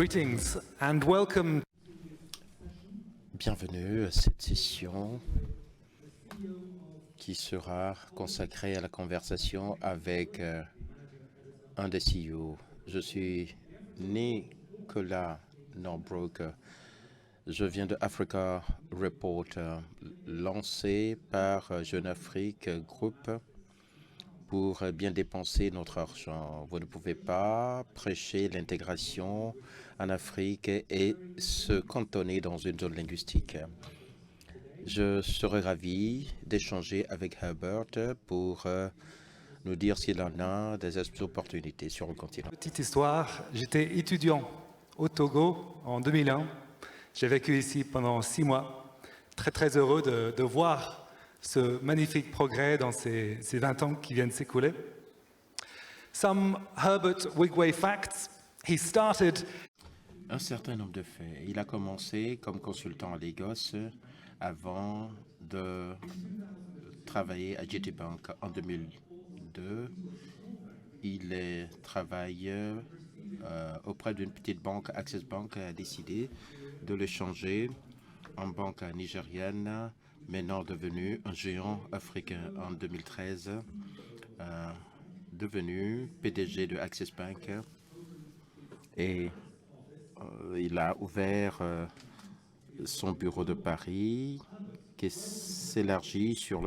Greetings and welcome. Bienvenue à cette session qui sera consacrée à la conversation avec un des CEO. Je suis Nicolas Norbrook. Je viens de Africa Report, lancé par Jeune Afrique Group pour bien dépenser notre argent. Vous ne pouvez pas prêcher l'intégration en Afrique et se cantonner dans une zone linguistique. Je serais ravi d'échanger avec Herbert pour nous dire s'il en a des opportunités sur le continent. Petite histoire, j'étais étudiant au Togo en 2001. J'ai vécu ici pendant 6 mois. Très heureux de voir ce magnifique progrès dans ces 20 ans qui viennent s'écouler. Some Herbert Wigway facts. He started. Un certain nombre de faits. Il a commencé comme consultant à Lagos avant de travailler à JT Bank en 2002. Il est travaillé auprès d'une petite banque, Access Bank, a décidé de le changer en banque nigérienne, maintenant devenu un géant africain en 2013, devenu PDG de Access Bank et il a ouvert son bureau de Paris qui s'élargit sur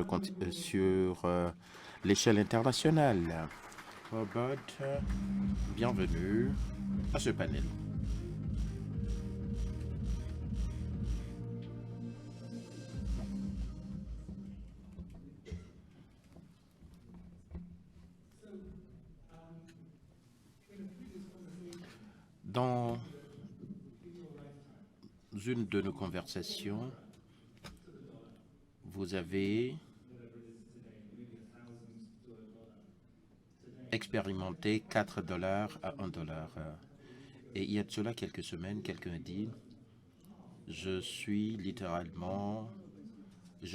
l'échelle internationale. Robert, bienvenue à ce panel. Dans une de nos conversations, vous avez expérimenté 4 $ à 1 $. Et il y a de cela quelques semaines, quelqu'un a dit, je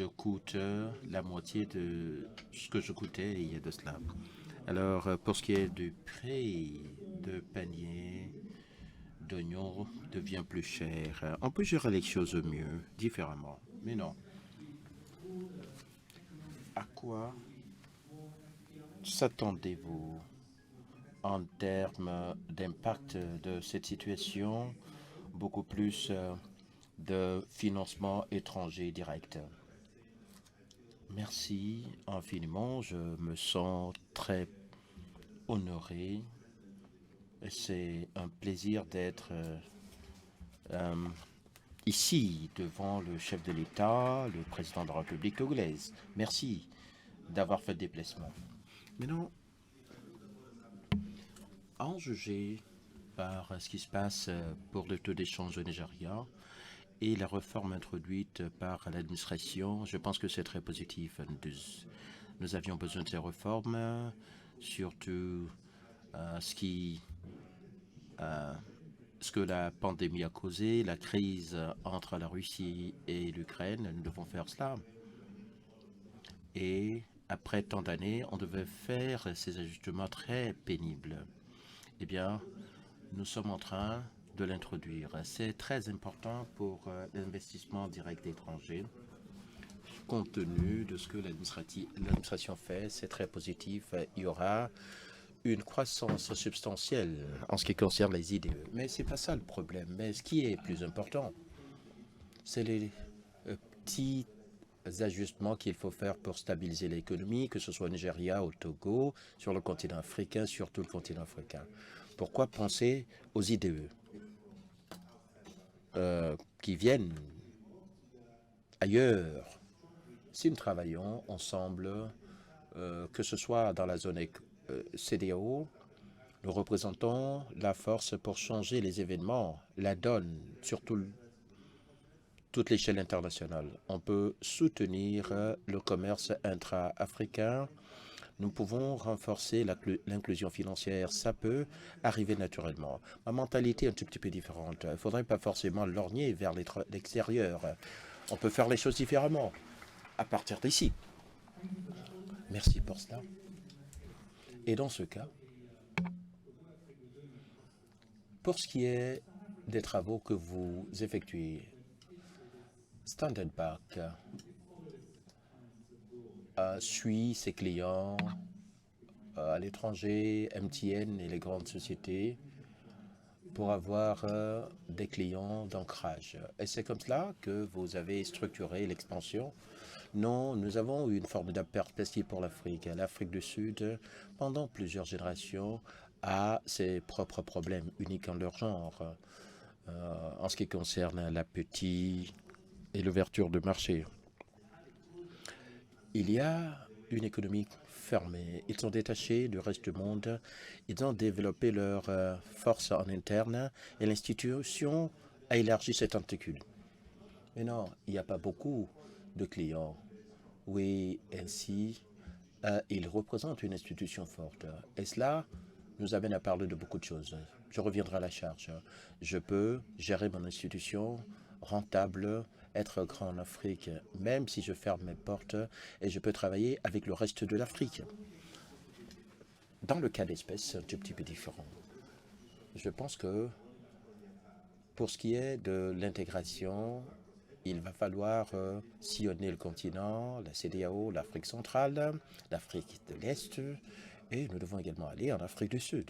coûte la moitié de ce que je coûtais il y a de cela. Alors, pour ce qui est du prix de panier d'oignons devient plus cher. On peut gérer les choses mieux, différemment, mais non. À quoi s'attendez-vous en termes d'impact de cette situation, beaucoup plus de financement étranger direct? Merci infiniment, je me sens très honoré. C'est un plaisir d'être ici devant le chef de l'État, le président de la République togolaise. Merci d'avoir fait le déplacement. Maintenant, en juger par ce qui se passe pour le taux d'échange au Nigeria et la réforme introduite par l'administration, je pense que c'est très positif. Nous avions besoin de ces réformes, surtout ce que la pandémie a causé, la crise entre la Russie et l'Ukraine. Nous devons faire cela. Et après tant d'années, on devait faire ces ajustements très pénibles. Eh bien, nous sommes en train de l'introduire. C'est très important pour l'investissement direct étranger. Compte tenu de ce que l'administration fait, c'est très positif. Il y aura une croissance substantielle en ce qui concerne les IDE. Mais ce n'est pas ça le problème. Mais ce qui est plus important, c'est les petits ajustements qu'il faut faire pour stabiliser l'économie, que ce soit au Nigeria, au Togo, sur le continent africain, sur tout le continent africain. Pourquoi penser aux IDE qui viennent ailleurs si nous travaillons ensemble, que ce soit dans la zone CEDEAO, nous représentons la force pour changer les événements, la donne sur toute l'échelle internationale. On peut soutenir le commerce intra-africain. Nous pouvons renforcer l'inclusion financière. Ça peut arriver naturellement. Ma mentalité est un tout petit peu différente. Il ne faudrait pas forcément lorgner vers l'extérieur. On peut faire les choses différemment à partir d'ici. Merci pour cela. Et dans ce cas, pour ce qui est des travaux que vous effectuez. Standard Bank suit ses clients à l'étranger, MTN et les grandes sociétés, pour avoir des clients d'ancrage. Et c'est comme cela que vous avez structuré l'expansion. Non, nous avons eu une formidable perspective pour l'Afrique. L'Afrique du Sud, pendant plusieurs générations, a ses propres problèmes uniques en leur genre. En ce qui concerne l'appétit et l'ouverture de marché. Il y a une économie fermée. Ils sont détachés du reste du monde. Ils ont développé leur force en interne et l'institution a élargi ses tentacules. Mais non, il n'y a pas beaucoup de clients. Oui, ainsi, ils représentent une institution forte. Et cela nous amène à parler de beaucoup de choses. Je reviendrai à la charge. Je peux gérer mon institution rentable, être grand en Afrique, même si je ferme mes portes, et je peux travailler avec le reste de l'Afrique. Dans le cas d'espèce, c'est un tout petit peu différent. Je pense que pour ce qui est de l'intégration, il va falloir sillonner le continent, la CEDEAO, l'Afrique centrale, l'Afrique de l'Est, et nous devons également aller en Afrique du Sud.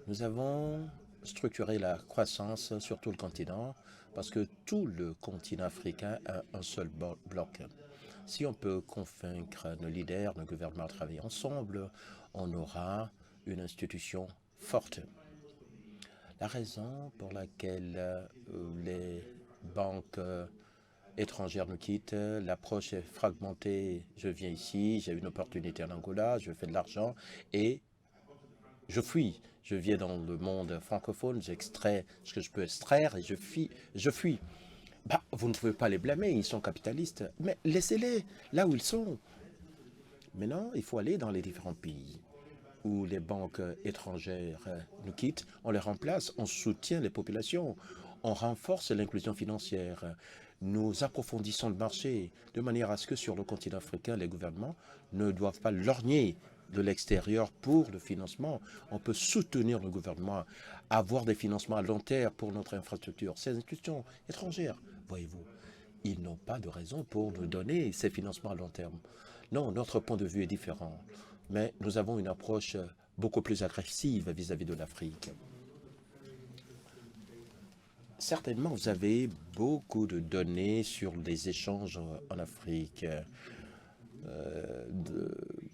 Nous avons structuré la croissance sur tout le continent parce que tout le continent africain a un seul bloc. Si on peut convaincre nos leaders, nos gouvernements à travailler ensemble, on aura une institution forte. La raison pour laquelle les banques étrangères nous quittent, l'approche est fragmentée. Je viens ici, j'ai une opportunité en Angola, je fais de l'argent et je fuis. Je viens dans le monde francophone, j'extrais ce que je peux extraire et je fuis. Bah, vous ne pouvez pas les blâmer, ils sont capitalistes, mais laissez-les là où ils sont. Maintenant, il faut aller dans les différents pays où les banques étrangères nous quittent, on les remplace, on soutient les populations, on renforce l'inclusion financière, nous approfondissons le marché de manière à ce que sur le continent africain, les gouvernements ne doivent pas lorgner de l'extérieur pour le financement. On peut soutenir le gouvernement, avoir des financements à long terme pour notre infrastructure. Ces institutions étrangères, voyez-vous, ils n'ont pas de raison pour nous donner ces financements à long terme. Non, notre point de vue est différent. Mais nous avons une approche beaucoup plus agressive vis-à-vis de l'Afrique. Certainement, vous avez beaucoup de données sur les échanges en Afrique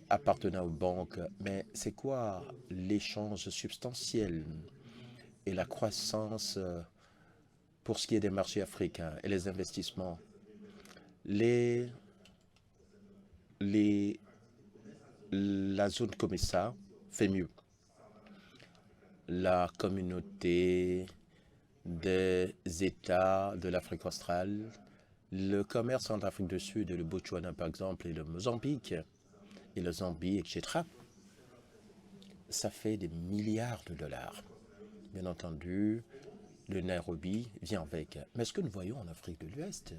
appartenant aux banques, mais c'est quoi l'échange substantiel et la croissance pour ce qui est des marchés africains et les investissements? La zone comme ça fait mieux. La communauté des États de l'Afrique australe, le commerce entre l'Afrique du Sud et le Botswana, par exemple, et le Mozambique, et le Zambie, etc., ça fait des milliards de dollars. Bien entendu, le Nairobi vient avec. Mais ce que nous voyons en Afrique de l'Ouest,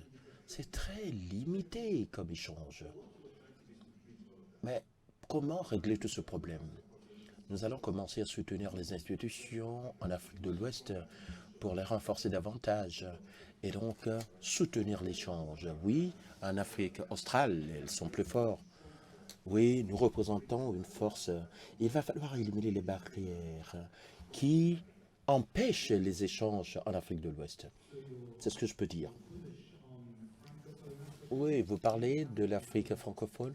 c'est très limité comme échange. Mais comment régler tout ce problème? Nous allons commencer à soutenir les institutions en Afrique de l'Ouest pour les renforcer davantage et donc soutenir l'échange. Oui, en Afrique australe, elles sont plus fortes. Oui, nous représentons une force. Il va falloir éliminer les barrières qui empêchent les échanges en Afrique de l'Ouest. C'est ce que je peux dire. Oui, vous parlez de l'Afrique francophone.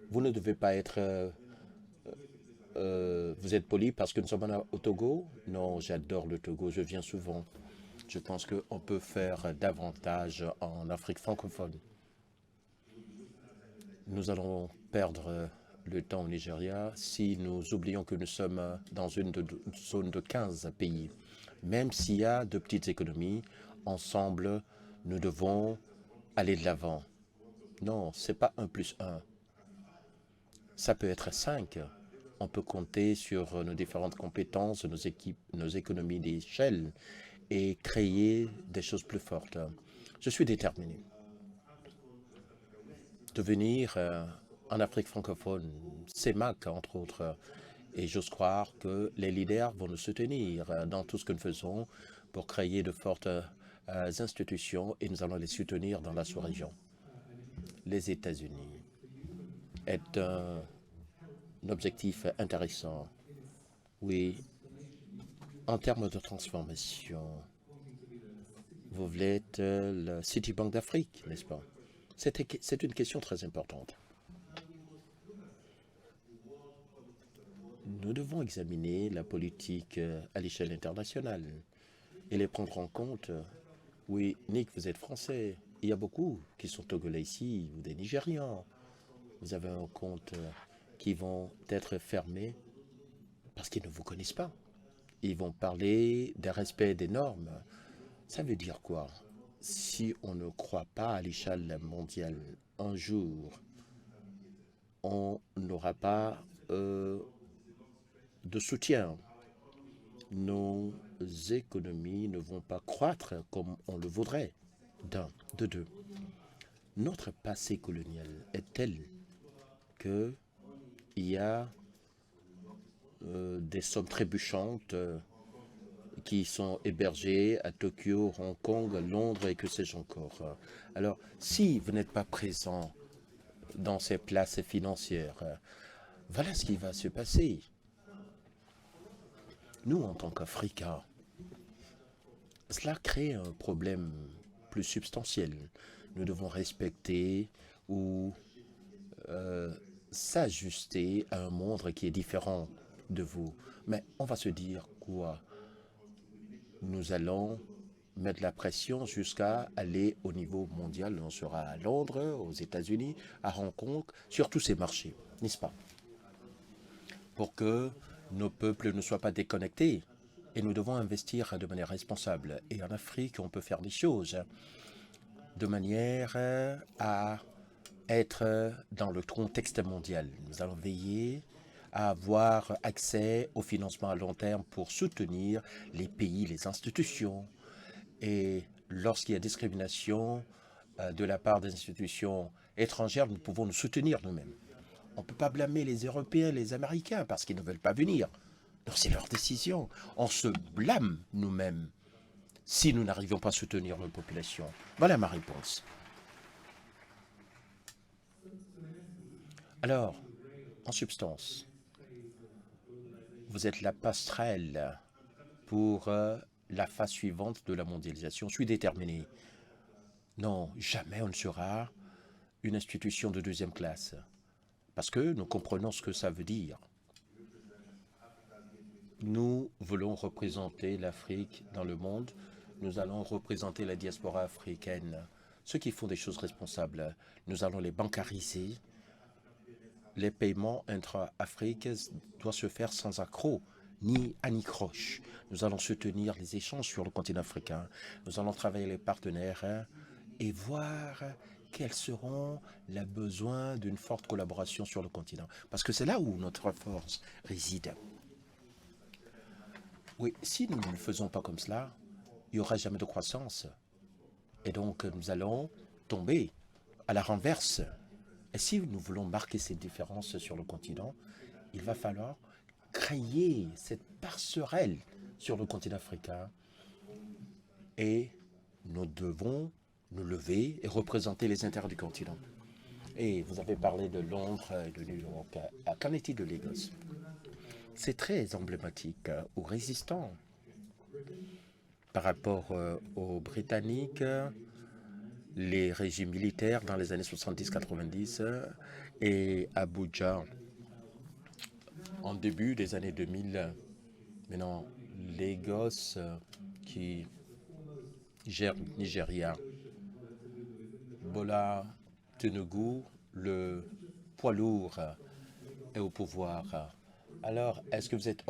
Vous ne devez pas être... vous êtes poli parce que nous sommes au Togo? Non, j'adore le Togo, je viens souvent. Je pense qu'on peut faire davantage en Afrique francophone. Nous allons perdre le temps au Nigeria si nous oublions que nous sommes dans une zone de 15 pays. Même s'il y a de petites économies, ensemble, nous devons aller de l'avant. Non, ce n'est pas 1 plus 1. Ça peut être 5. On peut compter sur nos différentes compétences, nos équipes, nos économies d'échelle et créer des choses plus fortes. Je suis déterminé de venir en Afrique francophone, CEMAC entre autres, Et j'ose croire que les leaders vont nous soutenir dans tout ce que nous faisons pour créer de fortes institutions et nous allons les soutenir dans la sous-région. Les États-Unis est un objectif intéressant. Oui, en termes de transformation, vous voulez être le Citibank d'Afrique, n'est-ce pas? C'est une question très importante. Nous devons examiner la politique à l'échelle internationale et les prendre en compte. Oui, Nick, vous êtes français. Il y a beaucoup qui sont togolais ici ou des Nigérians. Vous avez un compte qui vont être fermés parce qu'ils ne vous connaissent pas. Ils vont parler des respects des normes. Ça veut dire quoi? Si on ne croit pas à l'échelle mondiale, un jour, on n'aura pas de soutien. Nos économies ne vont pas croître comme on le voudrait. D'un, de deux. Notre passé colonial est tel qu'il y a des sommes trébuchantes qui sont hébergées à Tokyo, Hong Kong, Londres et que sais-je encore. Alors, si vous n'êtes pas présent dans ces places financières, voilà ce qui va se passer. Nous, en tant qu'Africains, cela crée un problème plus substantiel. Nous devons respecter ou s'ajuster à un monde qui est différent de vous. Mais on va se dire quoi? Nous allons mettre la pression jusqu'à aller au niveau mondial. On sera à Londres, aux États-Unis, à Hong Kong, sur tous ces marchés, n'est-ce pas? Pour que nos peuples ne soient pas déconnectés. Et nous devons investir de manière responsable. Et en Afrique, on peut faire des choses de manière à être dans le contexte mondial. Nous allons veiller à avoir accès au financement à long terme pour soutenir les pays, les institutions. Et lorsqu'il y a discrimination de la part des institutions étrangères, nous pouvons nous soutenir nous-mêmes. On ne peut pas blâmer les Européens, les Américains, parce qu'ils ne veulent pas venir. Donc c'est leur décision. On se blâme nous-mêmes si nous n'arrivons pas à soutenir nos populations. Voilà ma réponse. Alors, en substance, vous êtes la passerelle pour la phase suivante de la mondialisation. Je suis déterminé. Non, jamais on ne sera une institution de deuxième classe. Parce que nous comprenons ce que ça veut dire. Nous voulons représenter l'Afrique dans le monde. Nous allons représenter la diaspora africaine. Ceux qui font des choses responsables, nous allons les bancariser. Les paiements intra-Afrique doivent se faire sans accroc ni anicroche. Nous allons soutenir les échanges sur le continent africain. Nous allons travailler les partenaires et voir quels seront les besoins d'une forte collaboration sur le continent. Parce que c'est là où notre force réside. Oui, si nous ne le faisons pas comme cela, il n'y aura jamais de croissance. Et donc, nous allons tomber à la renverse. Et si nous voulons marquer ces différences sur le continent, il va falloir créer cette passerelle sur le continent africain. Et nous devons nous lever et représenter les intérêts du continent. Et vous avez parlé de Londres et de New York. Qu'en est-il de Lagos? C'est très emblématique ou résistant par rapport aux Britanniques, les régimes militaires dans les années 70-90 et Abuja en début des années 2000. Maintenant, Lagos qui gère Nigeria. Bola Tinubu, le poids lourd, est au pouvoir. Alors, est-ce que vous êtes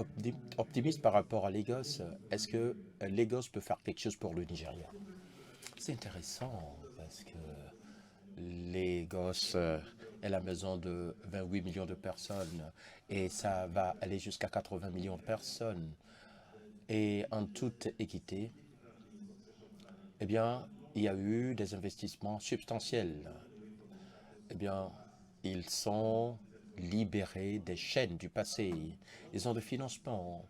optimiste par rapport à Lagos? Est-ce que Lagos peut faire quelque chose pour le Nigeria? C'est intéressant parce que Lagos est la maison de 28 millions de personnes et ça va aller jusqu'à 80 millions de personnes. Et en toute équité, eh bien, il y a eu des investissements substantiels. Eh bien, ils sont libérés des chaînes du passé. Ils ont des financements.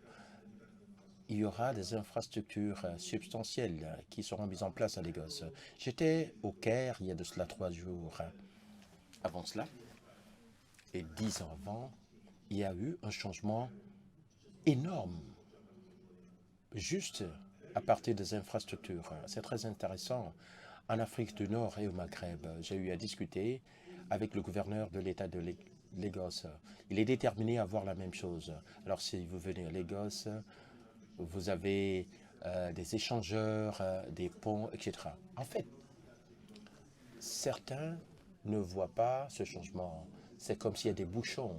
Il y aura des infrastructures substantielles qui seront mises en place à Lagos. J'étais au Caire il y a de cela 3 jours. Avant cela, et 10 ans avant, il y a eu un changement énorme, juste à partir des infrastructures. C'est très intéressant. En Afrique du Nord et au Maghreb, j'ai eu à discuter avec le gouverneur de l'État de Lagos. Il est déterminé à voir la même chose. Alors si vous venez à Lagos, vous avez des échangeurs, des ponts, etc. En fait, certains ne voient pas ce changement. C'est comme s'il y a des bouchons.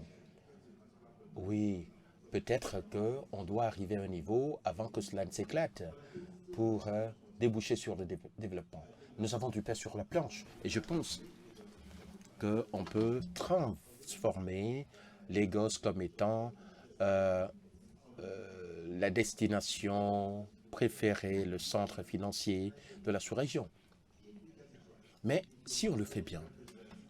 Oui, peut-être qu'on doit arriver à un niveau avant que cela ne s'éclate pour déboucher sur le développement. Nous avons du pain sur la planche et je pense qu'on peut transformer Lagos comme étant la destination préférée, le centre financier de la sous-région. Mais si on le fait bien,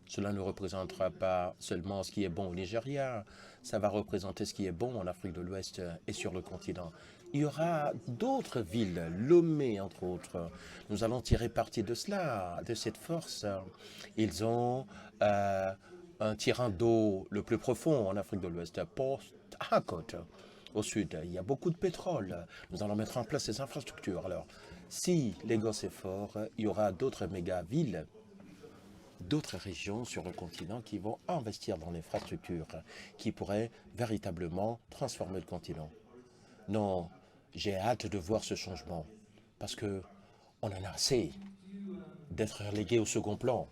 cela ne représentera pas seulement ce qui est bon au Nigeria, ça va représenter ce qui est bon en Afrique de l'Ouest et sur le continent. Il y aura d'autres villes, Lomé entre autres. Nous allons tirer parti de cela, de cette force. Ils ont un tirant d'eau le plus profond en Afrique de l'Ouest, Port Harcourt. Au sud, il y a beaucoup de pétrole. Nous allons mettre en place ces infrastructures. Alors, si Lagos est fort, il y aura d'autres méga-villes, d'autres régions sur le continent qui vont investir dans l'infrastructure, qui pourraient véritablement transformer le continent. Non, j'ai hâte de voir ce changement, parce que on en a assez d'être relégué au second plan.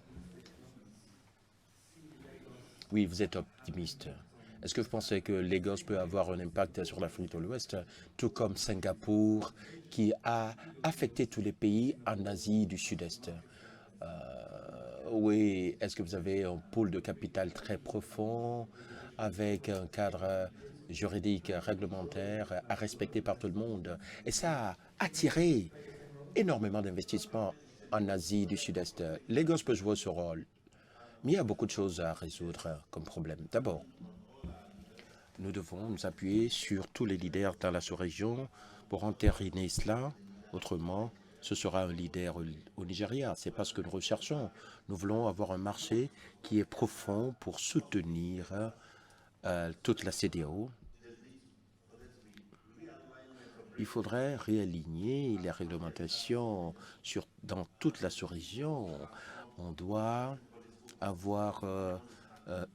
Oui, vous êtes optimiste. Est-ce que vous pensez que Lagos peut avoir un impact sur l'Afrique de l'Ouest, tout comme Singapour, qui a affecté tous les pays en Asie du Sud-Est? Oui, est-ce que vous avez un pôle de capital très profond, avec un cadre juridique, réglementaire, à respecter par tout le monde? Et ça a attiré énormément d'investissements en Asie du Sud-Est. Lagos peut jouer ce rôle, mais il y a beaucoup de choses à résoudre comme problème. D'abord, nous devons nous appuyer sur tous les leaders dans la sous-région pour entériner cela. Autrement, ce sera un leader au Nigeria. C'est pas ce que nous recherchons. Nous voulons avoir un marché qui est profond pour soutenir toute la CEDEAO. Il faudrait réaligner les réglementations dans toute la sous-région. On doit avoir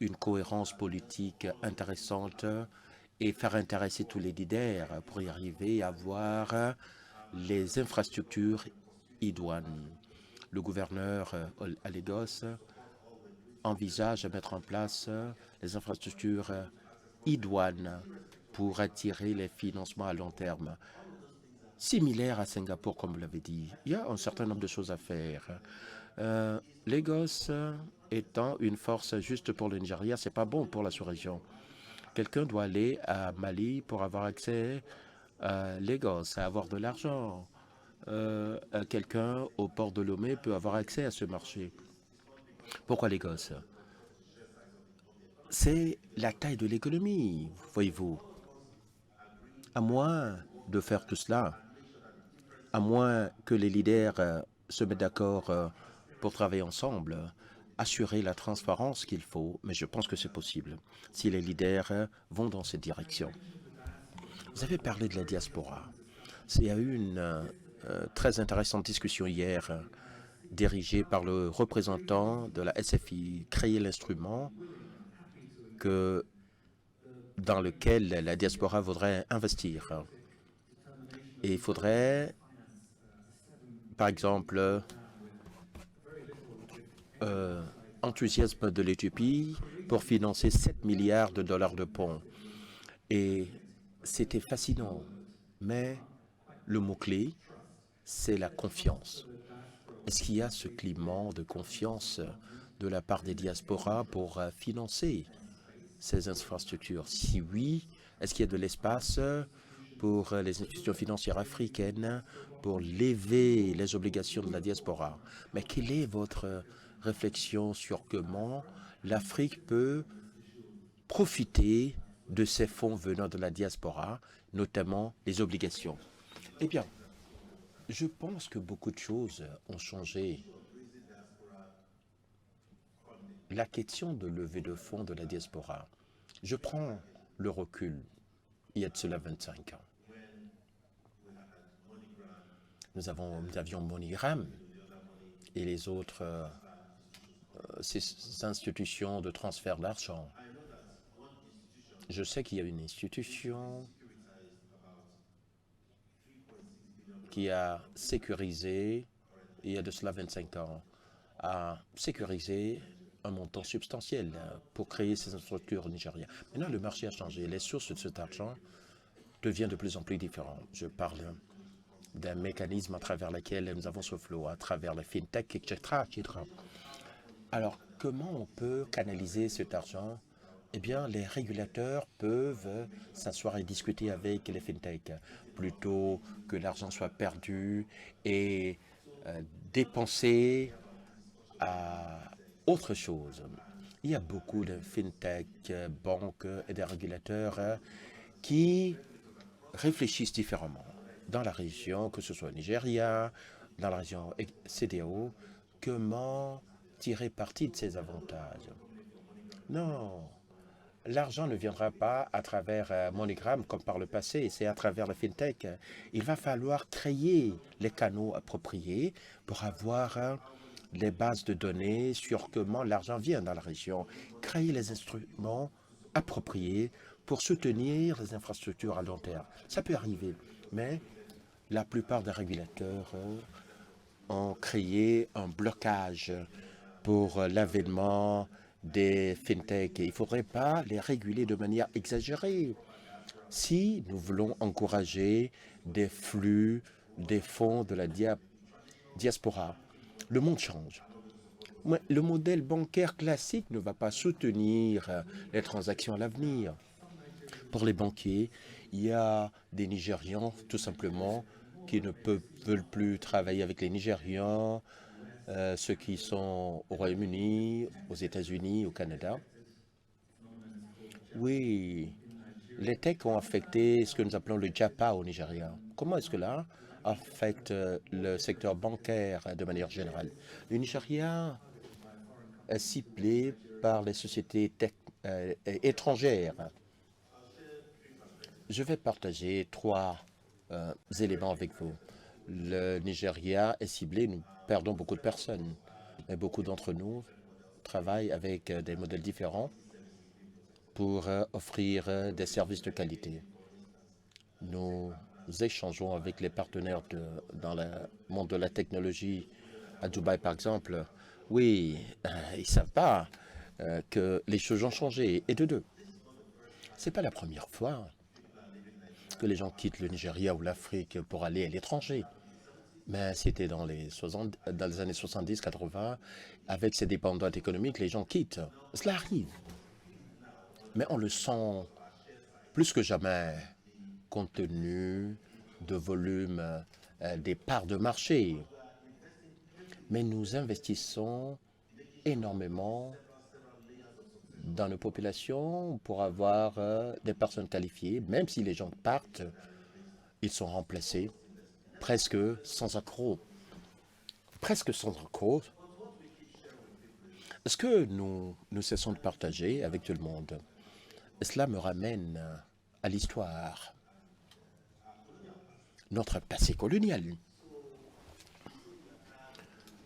une cohérence politique intéressante et faire intéresser tous les leaders pour y arriver à avoir les infrastructures idoines. Le gouverneur à Lagos envisage de mettre en place les infrastructures idoines pour attirer les financements à long terme. Similaire à Singapour, comme vous l'avez dit, il y a un certain nombre de choses à faire. Lagos étant une force juste pour le Nigeria, c'est pas bon pour la sous-région. Quelqu'un doit aller à Mali pour avoir accès à Lagos, à avoir de l'argent. Quelqu'un au port de Lomé peut avoir accès à ce marché. Pourquoi Lagos? C'est la taille de l'économie, voyez-vous. À moins de faire tout cela, à moins que les leaders se mettent d'accord pour travailler ensemble, assurer la transparence qu'il faut, mais je pense que c'est possible si les leaders vont dans cette direction. Vous avez parlé de la diaspora. Il y a eu une très intéressante discussion hier dirigée par le représentant de la SFI, créer l'instrument dans lequel la diaspora voudrait investir. Et il faudrait, par exemple, enthousiasme de l'Éthiopie pour financer 7 milliards de dollars de ponts. Et c'était fascinant. Mais le mot-clé, c'est la confiance. Est-ce qu'il y a ce climat de confiance de la part des diasporas pour financer ces infrastructures? Si oui, est-ce qu'il y a de l'espace pour les institutions financières africaines pour lever les obligations de la diaspora? Mais quelle est votre réflexion sur comment l'Afrique peut profiter de ces fonds venant de la diaspora, notamment les obligations? Eh bien, je pense que beaucoup de choses ont changé. La question de levée de fonds de la diaspora, je prends le recul, il y a de cela 25 ans. Nous avions MoneyGram et les autres ces institutions de transfert d'argent. Je sais qu'il y a une institution qui a sécurisé, il y a de cela 25 ans, a sécurisé un montant substantiel pour créer ces infrastructures au Nigeria. Maintenant, le marché a changé. Les sources de cet argent deviennent de plus en plus différentes. Je parle d'un mécanisme à travers lequel nous avons ce flot, à travers la fintech, etc., etc. Alors, comment on peut canaliser cet argent? Eh bien, les régulateurs peuvent s'asseoir et discuter avec les fintech plutôt que l'argent soit perdu et dépensé à autre chose. Il y a beaucoup de fintech, banques et des régulateurs qui réfléchissent différemment dans la région, que ce soit au Nigeria, dans la région CEDEAO, comment tirer parti de ces avantages. Non, l'argent ne viendra pas à travers MoneyGram comme par le passé, c'est à travers la fintech. Il va falloir créer les canaux appropriés pour avoir les bases de données sur comment l'argent vient dans la région, créer les instruments appropriés pour soutenir les infrastructures à long terme. Ça peut arriver, mais la plupart des régulateurs ont créé un blocage pour l'avènement des fintech. Il ne faudrait pas les réguler de manière exagérée. Si nous voulons encourager des flux, des fonds de la diaspora, le monde change. Le modèle bancaire classique ne va pas soutenir les transactions à l'avenir. Pour les banquiers, il y a des Nigérians, tout simplement, qui ne veulent plus travailler avec les Nigérians, ceux qui sont au Royaume-Uni, aux États-Unis, au Canada. Oui, les techs ont affecté ce que nous appelons le JAPA au Nigeria. Comment est-ce que là affecte le secteur bancaire de manière générale? Le Nigeria est ciblé par les sociétés étrangères. Je vais partager trois éléments avec vous. Le Nigeria est ciblé, nous perdons beaucoup de personnes, mais beaucoup d'entre nous travaillent avec des modèles différents pour offrir des services de qualité. Nous échangeons avec les partenaires dans le monde de la technologie à Dubaï, par exemple. Oui, ils ne savent pas que les choses ont changé. Et de deux, ce n'est pas la première fois que les gens quittent le Nigeria ou l'Afrique pour aller à l'étranger. Mais c'était dans les années 70-80, avec ces dépendances économiques, les gens quittent. Cela arrive. Mais on le sent plus que jamais, compte tenu de volume des parts de marché. Mais nous investissons énormément dans nos populations pour avoir des personnes qualifiées. Même si les gens partent, ils sont remplacés presque sans accroc. Presque sans accroc. Ce que nous cessons de partager avec tout le monde, cela me ramène à l'histoire, notre passé colonial.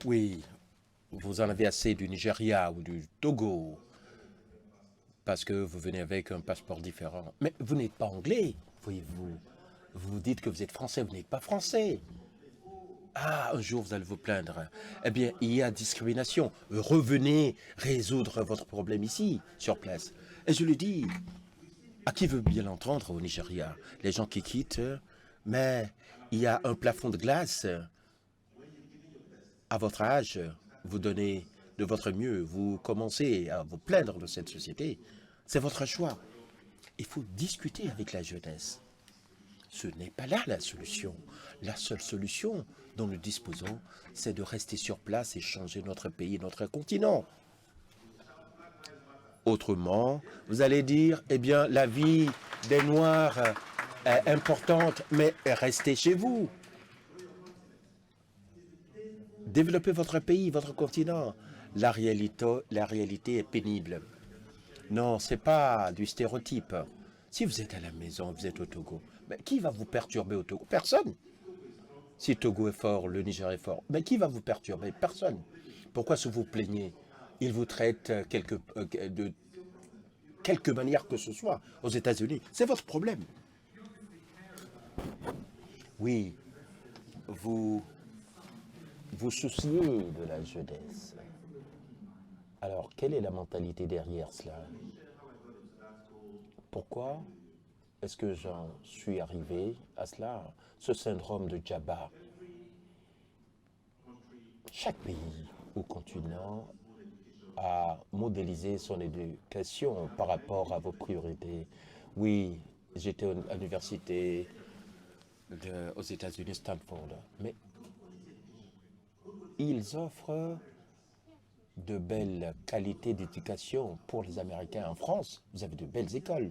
Oui, vous en avez assez du Nigeria ou du Togo, parce que vous venez avec un passeport différent. Mais vous n'êtes pas anglais, voyez-vous. Vous dites que vous êtes français, vous n'êtes pas français. Ah, un jour, vous allez vous plaindre. Eh bien, il y a discrimination. Revenez résoudre votre problème ici, sur place. Et je le dis, à qui veut bien l'entendre au Nigeria? Les gens qui quittent, mais il y a un plafond de glace. À votre âge, vous donnez de votre mieux, vous commencez à vous plaindre de cette société. C'est votre choix. Il faut discuter avec la jeunesse. Ce n'est pas là la solution. La seule solution dont nous disposons, c'est de rester sur place et changer notre pays, notre continent. Autrement, vous allez dire, eh bien, la vie des Noirs est importante, mais restez chez vous. Développez votre pays, votre continent. La réalité est pénible. Non, ce n'est pas du stéréotype. Si vous êtes à la maison, vous êtes au Togo, mais qui va vous perturber au Togo? Personne. Si Togo est fort, le Niger est fort, mais qui va vous perturber? Personne. Pourquoi se vous plaignez? Ils vous traitent de quelque manière que ce soit aux États-Unis. C'est votre problème. Oui, vous vous souciez de la jeunesse. Alors, quelle est la mentalité derrière cela? Pourquoi est-ce que j'en suis arrivé à cela? Ce syndrome de Djabba. Chaque pays ou continent a modélisé son éducation par rapport à vos priorités. Oui, j'étais à l'université aux États-Unis, Stanford, mais ils offrent de belles qualités d'éducation pour les Américains. En France, vous avez de belles écoles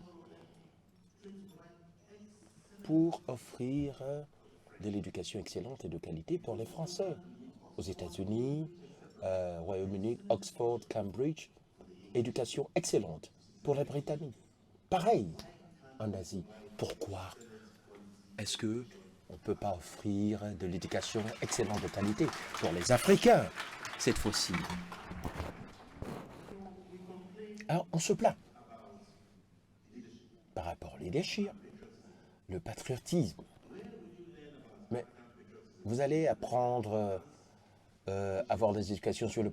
pour offrir de l'éducation excellente et de qualité pour les Français. Aux États-Unis, Royaume-Uni, Oxford, Cambridge, éducation excellente pour les Britanniques. Pareil en Asie. Pourquoi est-ce que on ne peut pas offrir de l'éducation excellente de qualité pour les Africains cette fois-ci? Alors, on se plaint par rapport au leadership, le patriotisme. Mais vous allez apprendre avoir des éducations sur le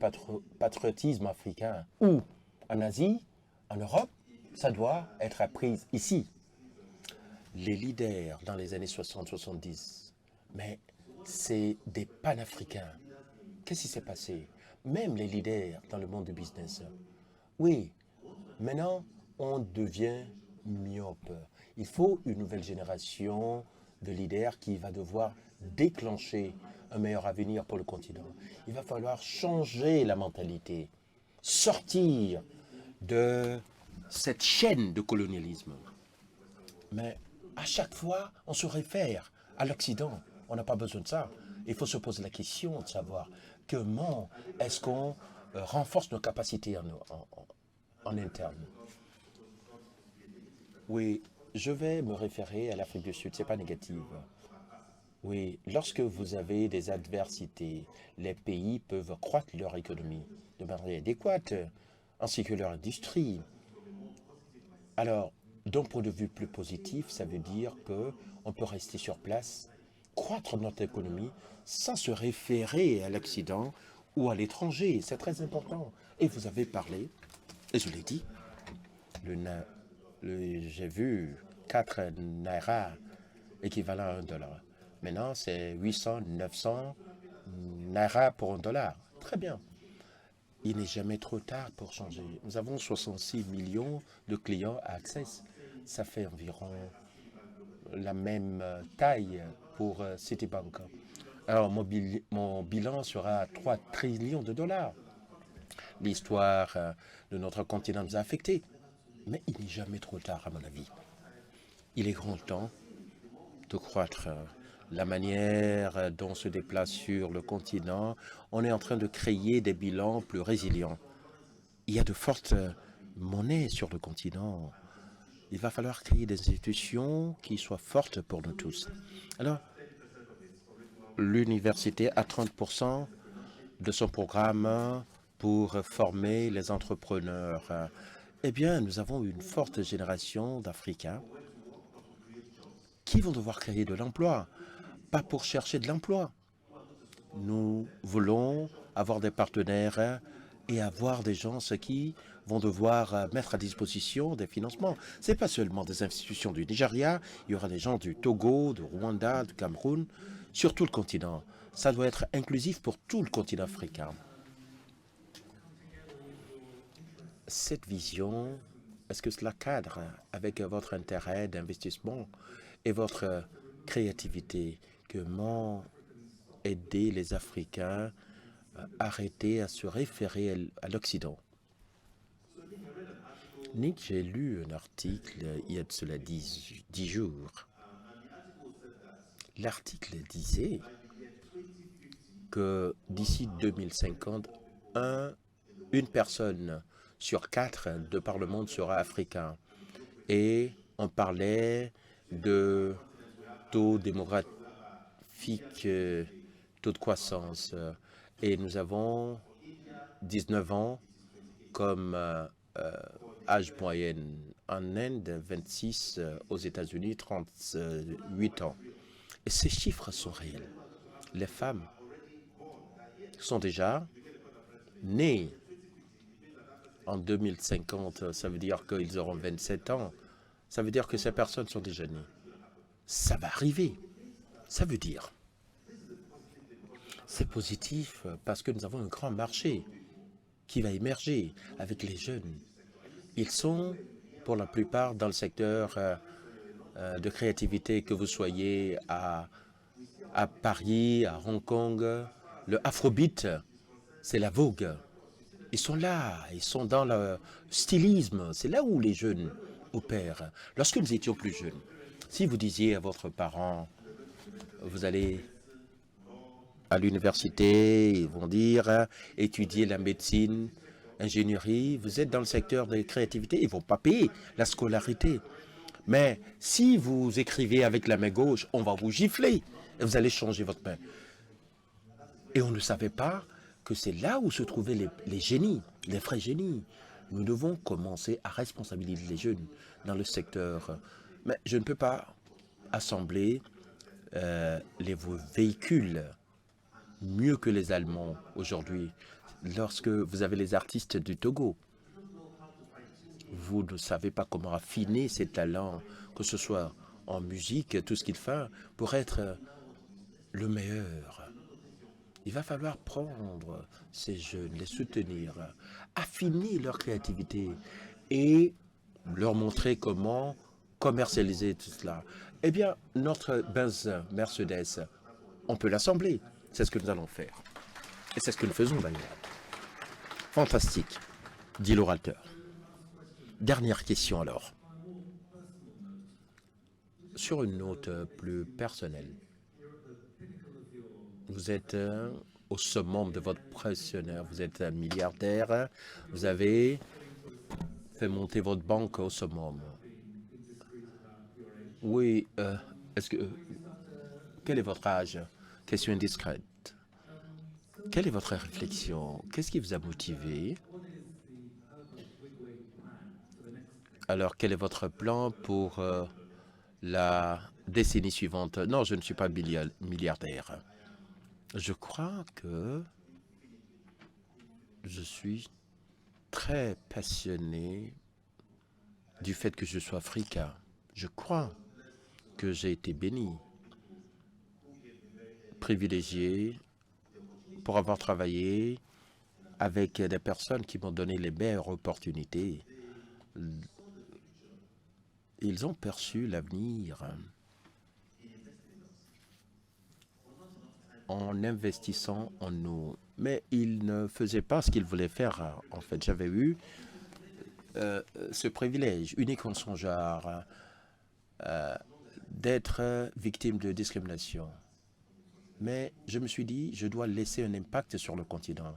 patriotisme africain ou en Asie, en Europe, ça doit être appris ici. Les leaders dans les années 60-70, mais c'est des panafricains. Qu'est-ce qui s'est passé? Même les leaders dans le monde du business. Oui, maintenant, on devient myope. Il faut une nouvelle génération de leaders qui va devoir déclencher un meilleur avenir pour le continent. Il va falloir changer la mentalité, sortir de cette chaîne de colonialisme. Mais à chaque fois, on se réfère à l'Occident. On n'a pas besoin de ça. Il faut se poser la question de savoir comment est-ce qu'on renforce nos capacités en interne. Oui, je vais me référer à l'Afrique du Sud, ce n'est pas négatif. Oui, lorsque vous avez des adversités, les pays peuvent croître leur économie de manière adéquate, ainsi que leur industrie. Alors, d'un point de vue plus positif, ça veut dire qu'on peut rester sur place, croître notre économie sans se référer à l'Occident ou à l'étranger. C'est très important. Et vous avez parlé, et je l'ai dit, j'ai vu 4 naira équivalent à $1. Maintenant, c'est 800, 900 naira pour $1. Très bien. Il n'est jamais trop tard pour changer. Nous avons 66 millions de clients à Access. Ça fait environ la même taille pour Citibank. Alors, mon bilan sera 3 trillions de dollars. L'histoire de notre continent nous a affectés. Mais il n'est jamais trop tard, à mon avis. Il est grand temps de croître. La manière dont on se déplace sur le continent, on est en train de créer des bilans plus résilients. Il y a de fortes monnaies sur le continent. Il va falloir créer des institutions qui soient fortes pour nous tous. Alors, l'université a 30% de son programme pour former les entrepreneurs. Eh bien, nous avons une forte génération d'Africains qui vont devoir créer de l'emploi, pas pour chercher de l'emploi. Nous voulons avoir des partenaires et avoir des gens qui vont devoir mettre à disposition des financements. Ce n'est pas seulement des institutions du Nigeria, il y aura des gens du Togo, du Rwanda, du Cameroun, sur tout le continent. Ça doit être inclusif pour tout le continent africain. Cette vision, est-ce que cela cadre avec votre intérêt d'investissement et votre créativité? Comment aider les Africains à arrêter à se référer à l'Occident? Nick, j'ai lu un article il y a de cela 10 jours. L'article disait que d'ici 2050, une personne sur 4 de par le monde sera africain. Et on parlait de taux démographique, taux de croissance. Et nous avons 19 ans comme âge moyenne. En Inde, 26, aux États-Unis, 38 ans. Et ces chiffres sont réels. Les femmes sont déjà nées en 2050. Ça veut dire qu'ils auront 27 ans. Ça veut dire que ces personnes sont déjà nées. Ça va arriver. Ça veut dire, c'est positif parce que nous avons un grand marché qui va émerger avec les jeunes. Ils sont, pour la plupart, dans le secteur de créativité, que vous soyez à Paris, à Hong Kong. Le Afrobeat, c'est la vogue. Ils sont là, ils sont dans le stylisme. C'est là où les jeunes opèrent. Lorsque nous étions plus jeunes, si vous disiez à votre parent, vous allez à l'université, ils vont dire, étudier la médecine, ingénierie, vous êtes dans le secteur de créativité, ils ne vont pas payer la scolarité. Mais si vous écrivez avec la main gauche, on va vous gifler et vous allez changer votre main. Et on ne savait pas que c'est là où se trouvaient les génies, les vrais génies. Nous devons commencer à responsabiliser les jeunes dans le secteur. Mais je ne peux pas assembler les véhicules mieux que les Allemands aujourd'hui. Lorsque vous avez les artistes du Togo, vous ne savez pas comment affiner ses talents, que ce soit en musique, tout ce qu'il fait, pour être le meilleur. Il va falloir prendre ces jeunes, les soutenir, affiner leur créativité et leur montrer comment commercialiser tout cela. Eh bien, notre Benz Mercedes, on peut l'assembler. C'est ce que nous allons faire. Et c'est ce que nous faisons d'ailleurs. Fantastique, dit l'orateur. Dernière question alors. Sur une note plus personnelle, vous êtes au summum de votre pressionnaire, vous êtes un milliardaire, vous avez fait monter votre banque au summum. Oui, quel est votre âge? Question indiscrète. Quelle est votre réflexion? Qu'est-ce qui vous a motivé? Alors, quel est votre plan pour la décennie suivante? Non, je ne suis pas milliardaire. Je crois que je suis très passionné du fait que je sois africain. Je crois que j'ai été béni, privilégié pour avoir travaillé avec des personnes qui m'ont donné les meilleures opportunités. Ils ont perçu l'avenir en investissant en nous. Mais ils ne faisaient pas ce qu'ils voulaient faire. En fait, j'avais eu ce privilège unique en son genre d'être victime de discrimination. Mais je me suis dit, je dois laisser un impact sur le continent.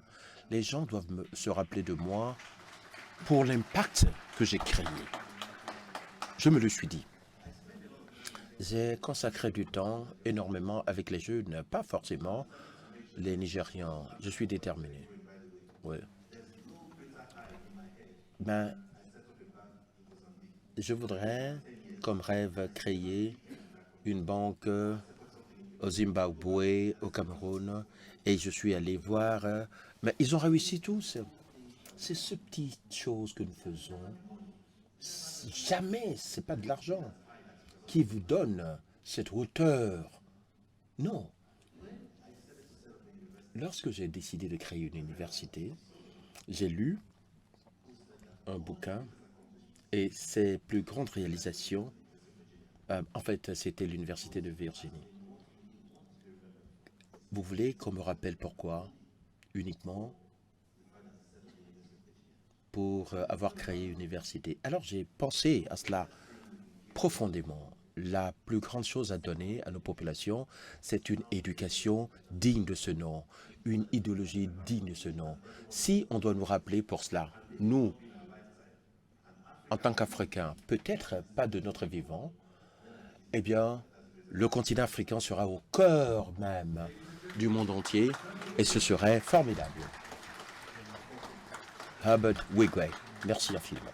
Les gens doivent se rappeler de moi pour l'impact que j'ai créé. Je me le suis dit. J'ai consacré du temps énormément avec les jeunes, pas forcément les Nigérians. Je suis déterminé. Oui. Ben, je voudrais, comme rêve, créer une banque au Zimbabwe, au Cameroun, et je suis allé voir. Mais ils ont réussi tous. C'est ces petites choses que nous faisons. Jamais, c'est pas de l'argent qui vous donne cette hauteur. Non. Lorsque j'ai décidé de créer une université, j'ai lu un bouquin et ses plus grandes réalisations, en fait, c'était l'université de Virginie. Vous voulez qu'on me rappelle pourquoi? Uniquement pour avoir créé une université. Alors j'ai pensé à cela profondément. La plus grande chose à donner à nos populations, c'est une éducation digne de ce nom, une idéologie digne de ce nom. Si on doit nous rappeler pour cela, nous, en tant qu'Africains, peut-être pas de notre vivant, eh bien, le continent africain sera au cœur même du monde entier et ce serait formidable. Herbert Wigway, merci infiniment.